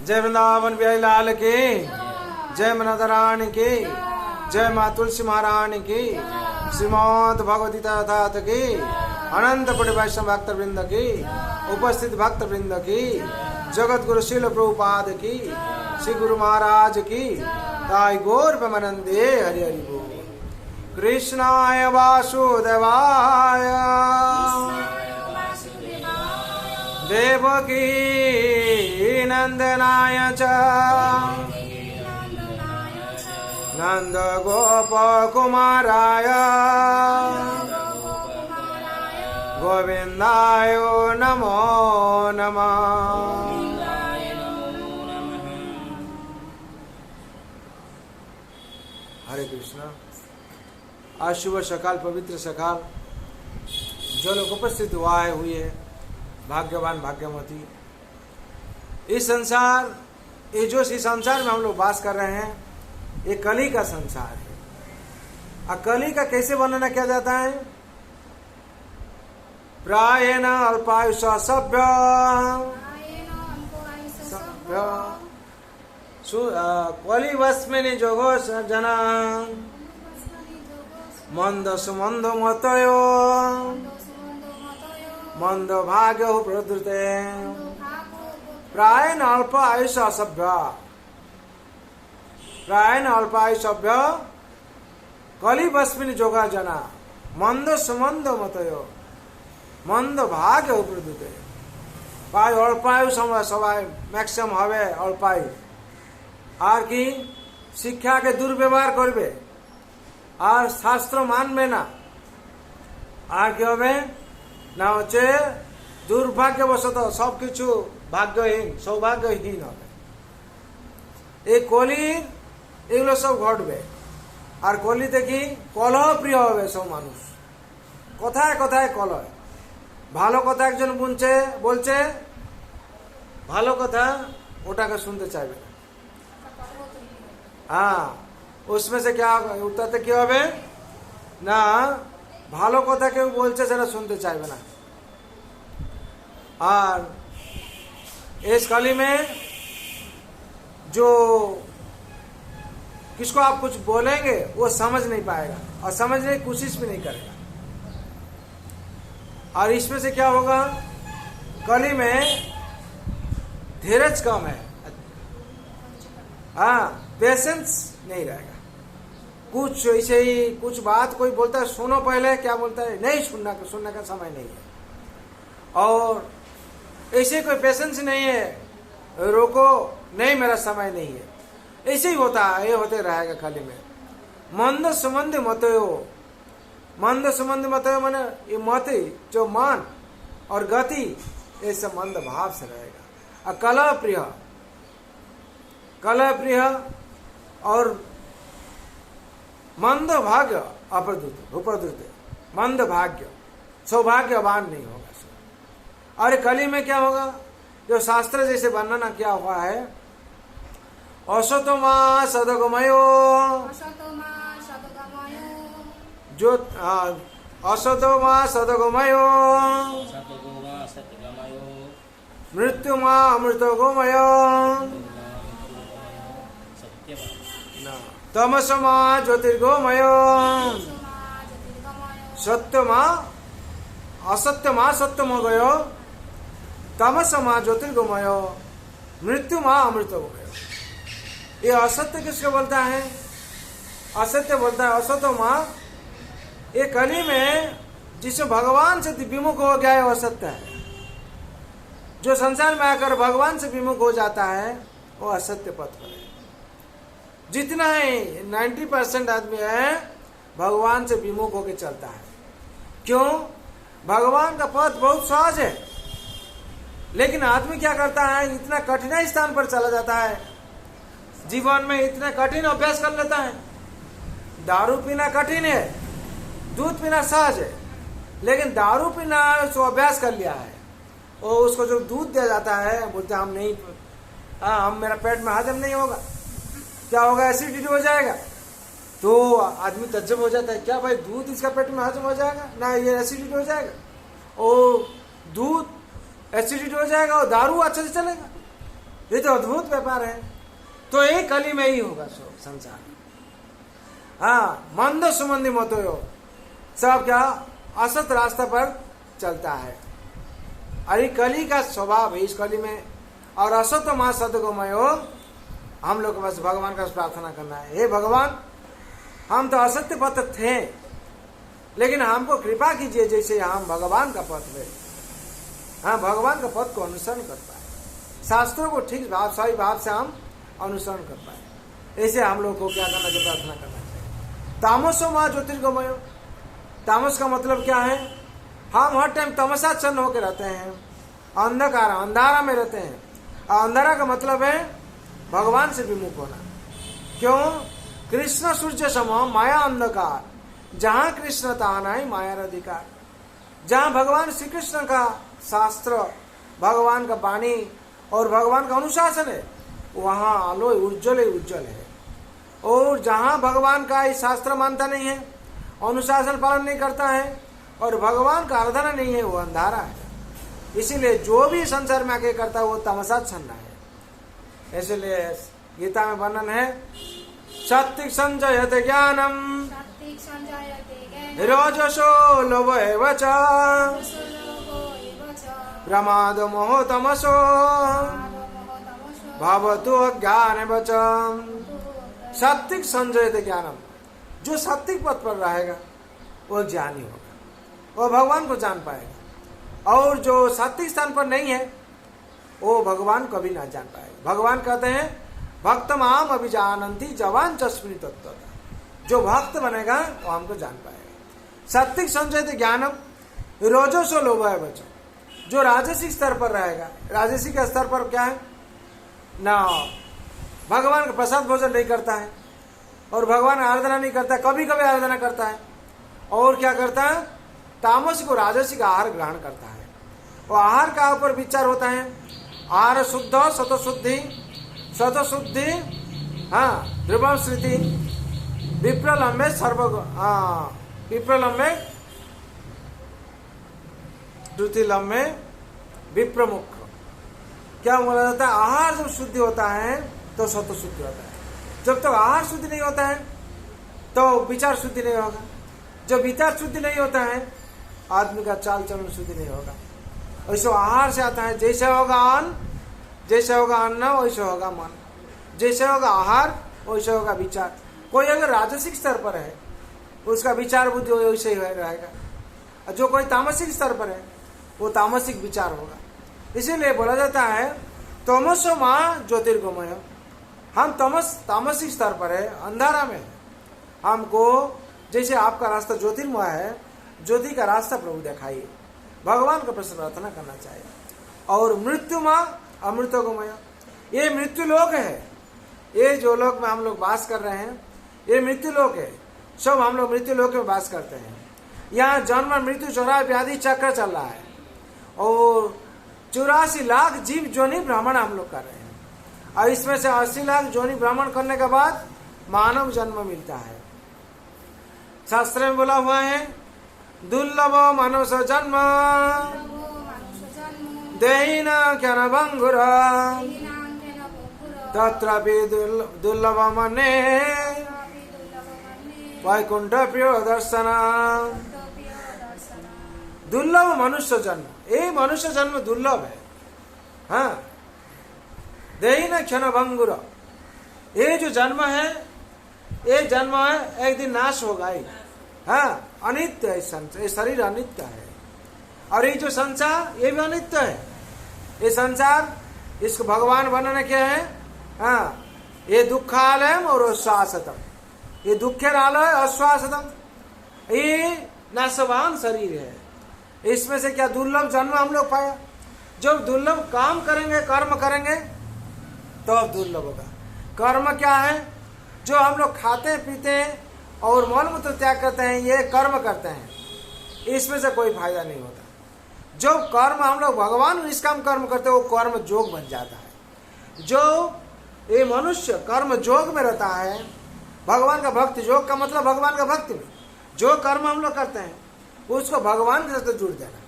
जय वृंदावन बिहारी लाल की, जय मनोदरानी की, जय माँ तुलसी महारानी की, श्रीमद् भगवती तथात की, अनंत कोटि वैष्णव भक्त वृंद की, उपस्थित भक्त वृंद की, जगत गुरु शिल प्रभुपाद की, श्री गुरु महाराज की, ताई गौर प्रेमानंदे हरि हरि बोल। कृष्णाय वासुदेवाय देवकी नंदनाय च नंद गोप कुमाराय गोविंदाय नमो नमः। हरे कृष्णा। आज शुभ सकाल, पवित्र सकाल, जो लोग उपस्थित हुए भाग्यवान भाग्यवती। इस संसार, ये जो इस संसार में हम लोग वास कर रहे हैं, ये कली का संसार है। और कली का कैसे वर्णन किया जाता है? प्रायेण अल्पायुष सभ्य कली वस्मिनी जोगो जना मंद सुमंद मतयो मंद भाग्य प्रदृते प्रायेण अल्प आयुष असभ्य प्रायेण अल्प आयुष सभ्य कली बस्मिनी जोगा जना मंद सुमंद मतयो मंद भाग्य प्रदृते। पाय अल्पायु सबाई मैक्सिमम हवे अल्पायु আর কি শিক্ষাকে দুর্ব্যবহার করবে আর শাস্ত্র মানবে না, আর কি হবে না হচ্ছে দুর্ভাগ্যবশত সবকিছু ভাগ্যহীন সৌভাগ্যহীন হবে। এই কলির এগুলো সব ঘটবে। আর কলিতে কি কলহ প্রিয় হবে সব মানুষ, কথায় কথায় কলহ। ভালো কথা একজন বলছে ভালো কথা, ওটাকে শুনতে চাইবে না। हाँ, उसमें से क्या उत्तर क्या হবে ना, ভালো কথা কেউ বলছে সেটা শুনতে চাইবে না। और इस कली में जो किसको आप कुछ बोलेंगे वो समझ नहीं पाएगा और समझने की कोशिश भी नहीं करेगा। और इसमें से क्या होगा, कली में धीरज कम है। हाँ, पेशेंस नहीं रहेगा। कुछ ऐसे ही कुछ बात कोई बोलता है, सुनो पहले क्या बोलता है, नहीं सुनने का समय नहीं है। और ऐसे कोई पेशेंस नहीं है, रोको नहीं मेरा समय नहीं है, ऐसे ही होता है। ये होते रहेगा खाली में। मंद सुमंद मतयो, मंद सुमंद मतयो माने ये मति जो मन और गति ये सब मंद भाव से रहेगा। और कलह प्रिय, कलह प्रिय और मंद भाग्य उपद्रुत, मंद भाग्य सौभाग्यवान नहीं होगा। और कली में क्या होगा, जो शास्त्र जैसे वर्णना क्या हुआ है, असतोमा सदगमयो, जो असतोमा सदगमयो मृत्युमा अमृतगमयो तमसमा ज्योतिर्गमय सत्यमा असत्यमा सत्यमगय तमसमा ज्योतिर्गमय मृत्युमा अमृतगमय। ये असत्य किसको बोलता है? असत्य बोलता है असतोमा। ये कली में जिसे भगवान से विमुख हो गया है वो असत्य है। जो संसार में आकर भगवान से विमुख हो जाता है वो असत्य पथ पर है। जितना है 90% आदमी है भगवान से विमुख होकर चलता है। क्यों? भगवान का पथ बहुत सहज है, लेकिन आदमी क्या करता है, इतना कठिन स्थान पर चला जाता है, जीवन में इतना कठिन अभ्यास कर लेता है। दारू पीना कठिन है, दूध पीना सहज है, लेकिन दारू पीना जो अभ्यास कर लिया है, और उसको जो दूध दिया जाता है बोलते हम नहीं, हम मेरा पेट में हजम नहीं होगा, क्या होगा, एसिडिटी हो जाएगा। तो आदमी तज्जब हो जाता है, क्या भाई दूध इसका पेट में हजम हो जाएगा ना, ये एसिडिटी हो जाएगा। और दूध एसिडिटी हो जाएगा और दारू अच्छे से चलेगा। ये तो अद्भुत व्यापार है। तो ये कली में ही होगा संसार। हाँ, मंद सुमंदी मतोयो, सब क्या असत रास्ता पर चलता है। अरे कली का स्वभाव है इस कली में। और असत मां सदगमयो, हम लोग को बस भगवान का प्रार्थना करना है, हे भगवान हम तो असत्य पथ थे, लेकिन हमको कृपा कीजिए जैसे हम भगवान का पथ में, हाँ भगवान का पथ को अनुसरण कर पाए, शास्त्रों को ठीक भाव सही भाव से हम अनुसरण कर पाए। ऐसे हम लोग को क्या करना चाहिए, प्रार्थना करना चाहिए। तामसो मां ज्योतिर्गमयो, तामस का मतलब क्या है, हम हर टाइम तमसाच्छन्न होकर रहते हैं, अंधकार अंधारा में रहते हैं। अंधारा का मतलब है भगवान से विमुख होना। क्यों? कृष्ण सूर्य सम माया अंधकार, जहां कृष्ण ताना ही माया अधिकार। जहां भगवान श्री कृष्ण का शास्त्र, भगवान का वाणी और भगवान का अनुशासन है, वहां आलो उज्जवल ही उज्जवल है। और जहां भगवान का इस शास्त्र मानता नहीं है, अनुशासन पालन नहीं करता है और भगवान का आराधना नहीं है, वो अंधारा है। इसीलिए जो भी संसार में आके करता है वो तमसाच्छन्न है। इसलिए गीता में वर्णन है, सत्तिक संजयते ज्ञानम रजसो लोभ एव च प्रमाद मोह तमसो भवतु अज्ञानम च। सात्विक संजयते ज्ञानम, जो सात्विक पथ पर रहेगा वो ज्ञानी होगा, वो भगवान को जान पाएगा। और जो सात्विक स्थान पर नहीं है वो भगवान कभी ना जान पाएगा। भगवान कहते हैं भक्त माम अभिजानंती जवान चस्मि तत्व, जो भक्त बनेगा वो हमको जान पाएगा। सात्विक संजयते ज्ञानम रजसो लोभ एव च, जो राजसिक स्तर पर रहेगा, राजसिक स्तर पर क्या है ना, भगवान का प्रसाद भोजन नहीं करता है और भगवान आराधना नहीं करता, कभी कभी आराधना करता है। और क्या करता है, तामसिक और राजसिक आहार ग्रहण करता है। और आहार का ऊपर विचार होता है, आहार शुद्ध सतशुद्धि, सतशुद्धि हाँ ध्रुवम स्मृति विप्रलम्बे सर्व विप्रलम्बे द्रुतिलम्बे विप्रमुख। क्या बोला जाता है, आहार जब शुद्धि होता है तो सत्व शुद्धि होता है। जब तक आहार शुद्धि नहीं होता है तो विचार शुद्धि नहीं होगा। जब विचार शुद्धि नहीं होता है आदमी का चाल चलन शुद्धि नहीं होगा। वैसे आहार से आता है, जैसे होगा अन्न, जैसे होगा अन्न वैसे होगा मन, जैसे होगा आहार वैसे होगा विचार। कोई अगर राजसिक स्तर पर है उसका विचार बुद्धि वैसे ही रहेगा, जो कोई तामसिक स्तर पर है वो तामसिक विचार होगा। इसीलिए बोला जाता है तमसो मां ज्योतिर्गमय, हम तामसिक स्तर पर है, अंधारा में है। हमको जैसे आपका रास्ता ज्योतिर्मय है, ज्योति का रास्ता प्रभु दिखाइए, भगवान का प्रश्न प्रार्थना करना चाहिए। और मृत्यु मां अमृतोगमय, ये मृत्यु लोक है, ये जो लोक में हम लोग वास कर रहे हैं ये मृत्यु लोक है। सब हम लोग मृत्यु लोक में वास करते हैं। यहाँ जन्म मृत्यु चौरा व्याधि चक्र चल रहा है और 84 लाख जीव जोनि भ्रमण हम लोग कर रहे हैं। और इसमें से 80 लाख जोनि भ्रमण करने के बाद मानव जन्म मिलता है। शास्त्र में बोला हुआ है दुर्लभ मनुष्य जन्म देहिना ज्ञान भंगुर तत्रापि दुर्लभ मने वैकुंठ प्रिय दर्शन। दुर्लभ मनुष्य जन्म, ये मनुष्य जन्म दुर्लभ है। हाँ, देहिना क्षण भंगुर, ये जो जन्म है ये जन्म है एक दिन नाश होगा ही। हाँ, अनित्य है संसार, ये शरीर अनित्य है। और ये जो संसार ये भी अनित्य है। ये संसार इसको भगवान वर्णन किया है, हाँ, ये दुखालयम और अश्वासतम, ये दुखेर आलय अश्वासतम, ये नाशवान शरीर है। इसमें से क्या दुर्लभ जन्म हम लोग पाया। जब दुर्लभ काम करेंगे, कर्म करेंगे तो अब दुर्लभ होगा। कर्म क्या है, जो हम लोग खाते पीते हैं और मल मूत्र त्याग करते हैं, ये कर्म करते हैं, इसमें से कोई फायदा नहीं होता। जो कर्म हम लोग भगवान निष्काम कर्म करते हैं वो कर्म जोग बन जाता है। जो ये मनुष्य कर्म जोग में रहता है, भगवान का भक्ति, योग का मतलब भगवान का भक्ति में जो कर्म हम लोग करते हैं उसको भगवान के साथ जुड़ देना।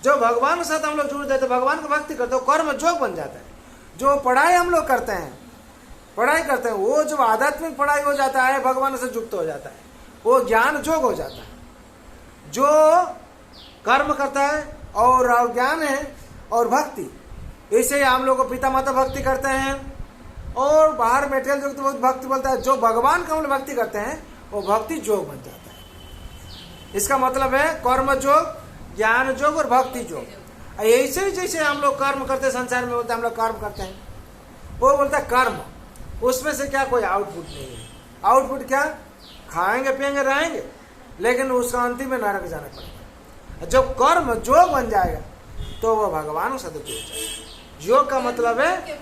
जो भगवान के साथ हम लोग जुड़ देते, भगवान की भक्ति करते, वो कर्म जोग बन जाता है। जो पढ़ाई हम लोग करते हैं, पढ़ाई करते हैं, वो जब आध्यात्मिक पढ़ाई हो जाता है, भगवान से युक्त हो जाता है, वो ज्ञान जोग हो जाता है। जो कर्म करता है और ज्ञान है और भक्ति, इसे हम लोग को पिता माता भक्ति करते हैं, और बाहर मेटेरियल जोग तो भक्ति बोलता है। जो भगवान का हम लोग भक्ति करते हैं वो भक्ति जोग बन जाता है। इसका मतलब है कर्म जोग, ज्ञान जोग और भक्ति जोग। ऐसे ही जैसे हम लोग कर्म करते हैं, संसार में बोलते हैं हम लोग कर्म करते हैं, वो बोलता है कर्म, उसमें से क्या कोई आउटपुट नहीं है। आउटपुट क्या? खाएंगे पिएंगे रहेंगे, लेकिन उसका अंतिम में नरक जाना पड़ेगा। जब कर्म जोग बन जाएगा तो वो भगवान के साथ जुड़ जाएगा। योग का मतलब है,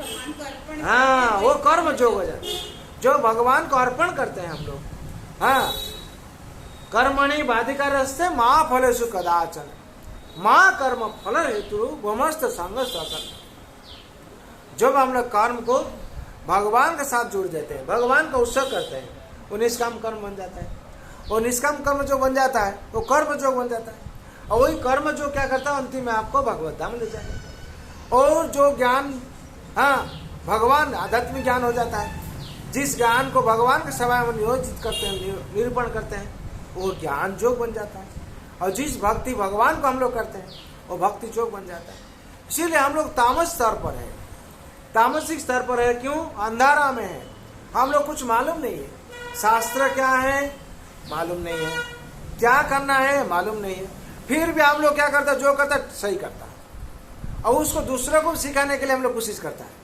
हाँ, वो कर्म जोग हो जाता है, जो भगवान को अर्पण करते हैं हम लोग। हाँ, कर्मणि बाधिका रस्ते माँ फलेषु कदाचन माँ कर्म फल हेतु भमस्त संगस्त अकर्म। जब हम लोग कर्म को भगवान के साथ जोड़ देते हैं, भगवान का उत्सव करते हैं, वो निष्काम कर्म बन जाता है। और निष्काम कर्म जो बन जाता है वो कर्म जोग बन जाता है, और वही कर्म जो क्या करता है, अंतिम में आपको भगवत धाम ले जाएगा। और जो ज्ञान, हाँ, भगवान आध्यात्मिक ज्ञान हो जाता है, जिस ज्ञान को भगवान के सेवा में नियोजित करते हैं, निरूपण करते हैं, वो ज्ञान जोग बन जाता है। और जिस भक्ति भगवान को हम लोग करते हैं वो भक्ति जोग बन जाता है। इसीलिए हम लोग तामस स्तर पर है, तामसिक स्तर पर है। क्यों? अंधारा में है, हम लोग कुछ मालूम नहीं है, शास्त्र क्या है मालूम नहीं है, क्या करना है मालूम नहीं है, फिर भी हम लोग क्या करता है, जो करता है सही करता है, और उसको दूसरे को सिखाने के लिए हम लोग कोशिश करता है।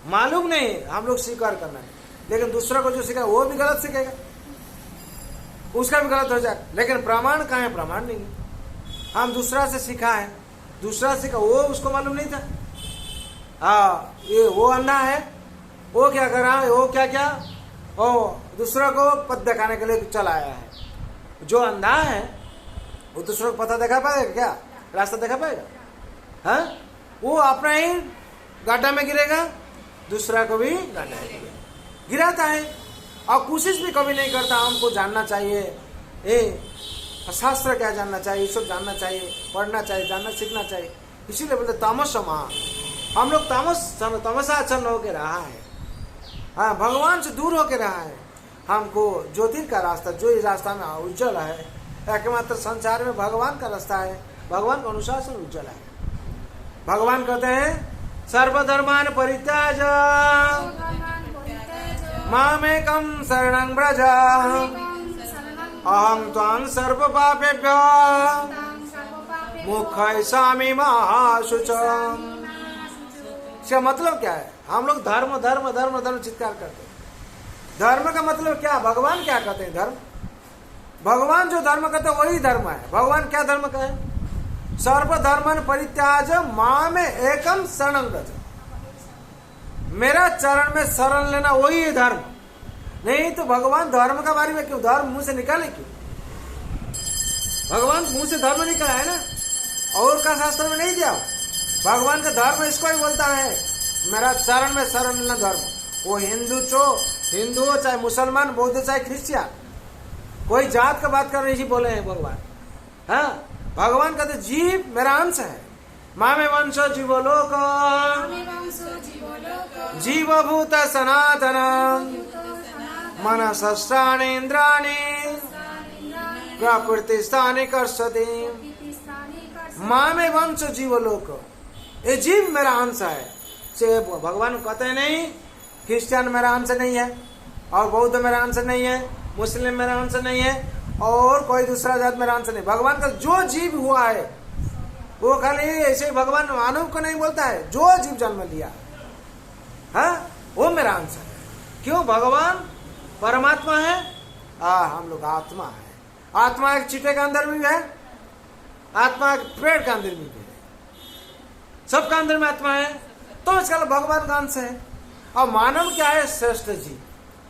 मालूम नहीं, हम लोग स्वीकार करना है, लेकिन दूसरा को जो सिखा वो भी गलत सीखेगा, उसका भी गलत हो जाएगा। लेकिन प्रमाण कहाँ है? प्रमाण नहीं है। हम दूसरा से सीखा है, दूसरा सीखा, वो उसको मालूम नहीं था। हाँ, ये वो अंधा है, वो क्या कर रहा है, वो क्या क्या, ओ दूसरा को पथ दिखाने के लिए चला आया है। जो अंधा है वो दूसरों को पता दिखा पाएगा क्या? रास्ता दिखा पाएगा? हाँ, वो अपना ही गड्ढा में गिरेगा, दूसरा को भी गड्ढा में गिराता है, और कोशिश भी कभी नहीं करता हमको जानना चाहिए, शास्त्र क्या जानना चाहिए, सब जानना चाहिए, पढ़ना चाहिए, जानना सीखना चाहिए। इसीलिए बोलते तामस महा, हम लोग तमसाच्छन्न होके रहा है। हाँ, भगवान से दूर होके रहा है। हमको ज्योतिर का रास्ता, जो इस रास्ता में उज्जवल है, एकमात्र संसार में भगवान का रास्ता है, भगवान का अनुशासन उज्जवल है। भगवान कहते हैं सर्वधर्मान परित्याज मामेकं शरणं व्रज अहं त्वां सर्व पापेभ्यो मोक्षयिष्यामि मा शुचम्। इसका मतलब क्या है? हम लोग धर्म धर्म धर्म धर्म चित्कार करते हैं। धर्म का मतलब क्या? भगवान क्या कहते हैं? धर्म, भगवान जो धर्म कहते हैं वही धर्म है। भगवान क्या धर्म कहे? सर्व धर्मन परित्याज माम एकम शरणं व्रज, मेरा चरण में शरण लेना वही है धर्म। नहीं तो भगवान धर्म का बारे में क्यों, धर्म मुंह से निकाले क्यों? भगवान मुंह से धर्म निकाला है ना, और का शास्त्र में नहीं दिया। भगवान का धर्म इसको ही बोलता है, मेरा चरण में शरण लेना धर्म। वो हिंदू हो चाहे मुसलमान, बौद्ध चाहे क्रिश्चियन, कोई जात का बात कर रही बोले हैं भगवान। हाँ, भगवान कहते जीव मेरा अंश है। मामे वंशो जीवलोक जीवभूत सनातन मनसष्टानि इंद्राणि प्रकृति स्थानि कर्षति। मामे वंश जीवलोक, ये जीव मेरा अंश है। से भगवान कहते नहीं क्रिश्चियन मेरा अंश नहीं है, और बौद्ध मेरा अंश नहीं है, मुस्लिम मेरा अंश नहीं है, और कोई दूसरा जात मेरा अंश नहीं। भगवान का जो जीव हुआ है वो खाली ऐसे भगवान मानव को नहीं बोलता है, जो जीव जन्म लिया हाँ वो मेरा अंश है। क्यों? भगवान परमात्मा है, हम लोग आत्मा है। आत्मा एक चीटे के अंदर भी है, आत्मा एक पेड़ के अंदर भी है, सबका अंदर में आत्मा है, तो इसका भगवान का अंश है। और मानव क्या है? श्रेष्ठ जीव,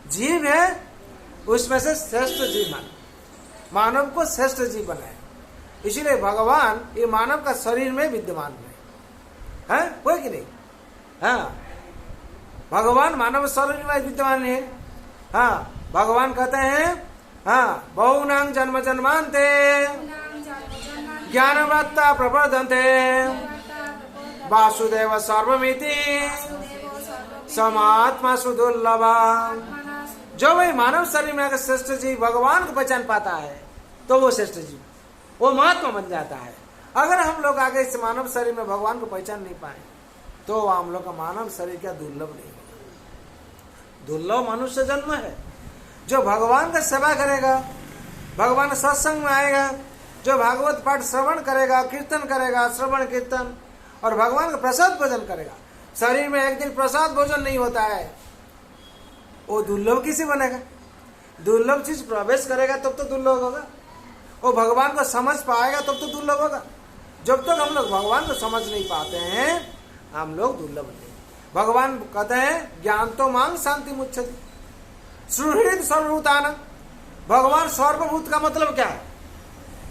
जीव है उसमें से श्रेष्ठ जीव मानव को श्रेष्ठ जीव बनाए। इसीलिए भगवान ये मानव का शरीर में विद्यमान है, कोई कि नहीं? हाँ, भगवान मानव शरीर में विद्यमान है। हाँ, भगवान कहते हैं हाँ, बहुनां जन्म जन्मान्ते ज्ञानवत्ता प्रवर्धन्ते वासुदेव सर्वमिति समात्मा सुदुर्लभा। जो वही मानव शरीर में अगर श्रेष्ठ जीव भगवान को पहचान पाता है तो वो श्रेष्ठ जीव, वो महात्मा बन जाता है। अगर हम लोग आगे इस मानव शरीर में भगवान को पहचान नहीं पाए तो हम लोग का मानव शरीर क्या दुर्लभ नहीं होगा। दुर्लभ मनुष्य जन्म है। जो भगवान का सेवा करेगा, भगवान सत्संग में आएगा, जो भागवत पाठ श्रवण करेगा, कीर्तन करेगा, श्रवण कीर्तन और भगवान का प्रसाद भोजन करेगा। शरीर में एक दिन प्रसाद भोजन नहीं होता है, वो दुर्लभ किसी बनेगा। दुर्लभ चीज प्रवेश करेगा तब तो दुर्लभ होगा। वो भगवान को समझ पाएगा तब तो दुर्लभ होगा। जब तक हम लोग भगवान को समझ नहीं पाते हैं हम लोग दुर्लभ नहीं। भगवान कहते हैं ज्ञान तो मांग शांति मुच्छति सुहृद सर्वभूतान। भगवान सर्वभूत का मतलब क्या है?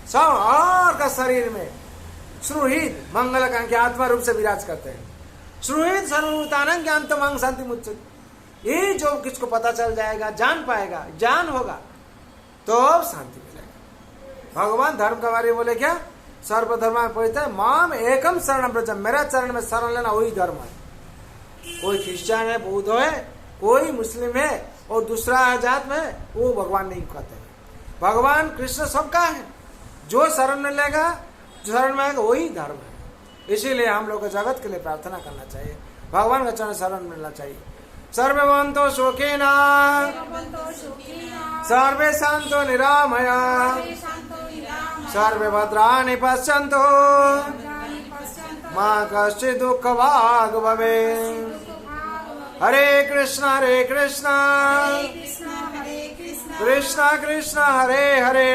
सब और का शरीर में सुहृद मंगल का आत्मा रूप से विराज करते हैं। सुहृद सर्वभूतान ज्ञान तो मांग शांति मुच्छति। ये जो किसको पता चल जाएगा, जान पाएगा, ज्ञान होगा तो शांति मिलेगा। भगवान धर्म के बारे में बोले क्या? सर्वधर्म में पढ़ते हैं माम एकम शरण ब्रजम। मेरा चरण में शरण लेना वही धर्म है। कोई क्रिश्चियन है, बौद्ध है, कोई मुस्लिम है और दूसरा जात में, वो भगवान नहीं कहते हैं। भगवान कृष्ण सबका है। जो शरण में लेगा, जो शरण में आएगा वही धर्म है। इसीलिए हम लोग को जगत के लिए प्रार्थना करना चाहिए, भगवान का चरण शरण मिलना चाहिए। सर्वभवन्तु सुखिनः सर्वे सन्तु निरामयाः सर्वे भद्राणि पश्यन्तु मा कश्चित् दुःखभाग् भवेत्। हरे कृष्ण कृष्ण कृष्ण हरे हरे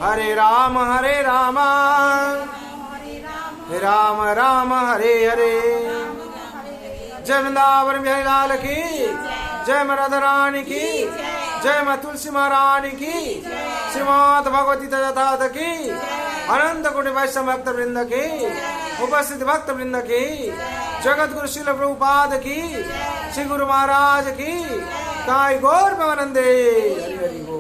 हरे राम राम राम हरे हरे। जय वृंदावन बिहारी लाल की जय, राधा रानी की जय, मां तुलसी महारानी की, श्रीमद् भगवती तथाथ की, अनंत कोटि वैष्णव भक्त वृंद की, उपस्थित भक्त वृंद की, जगत गुरु श्रील प्रभुपाद की, श्री गुरु महाराज की, ताई गौर प्रेमानंदे। हरि हरि बोल।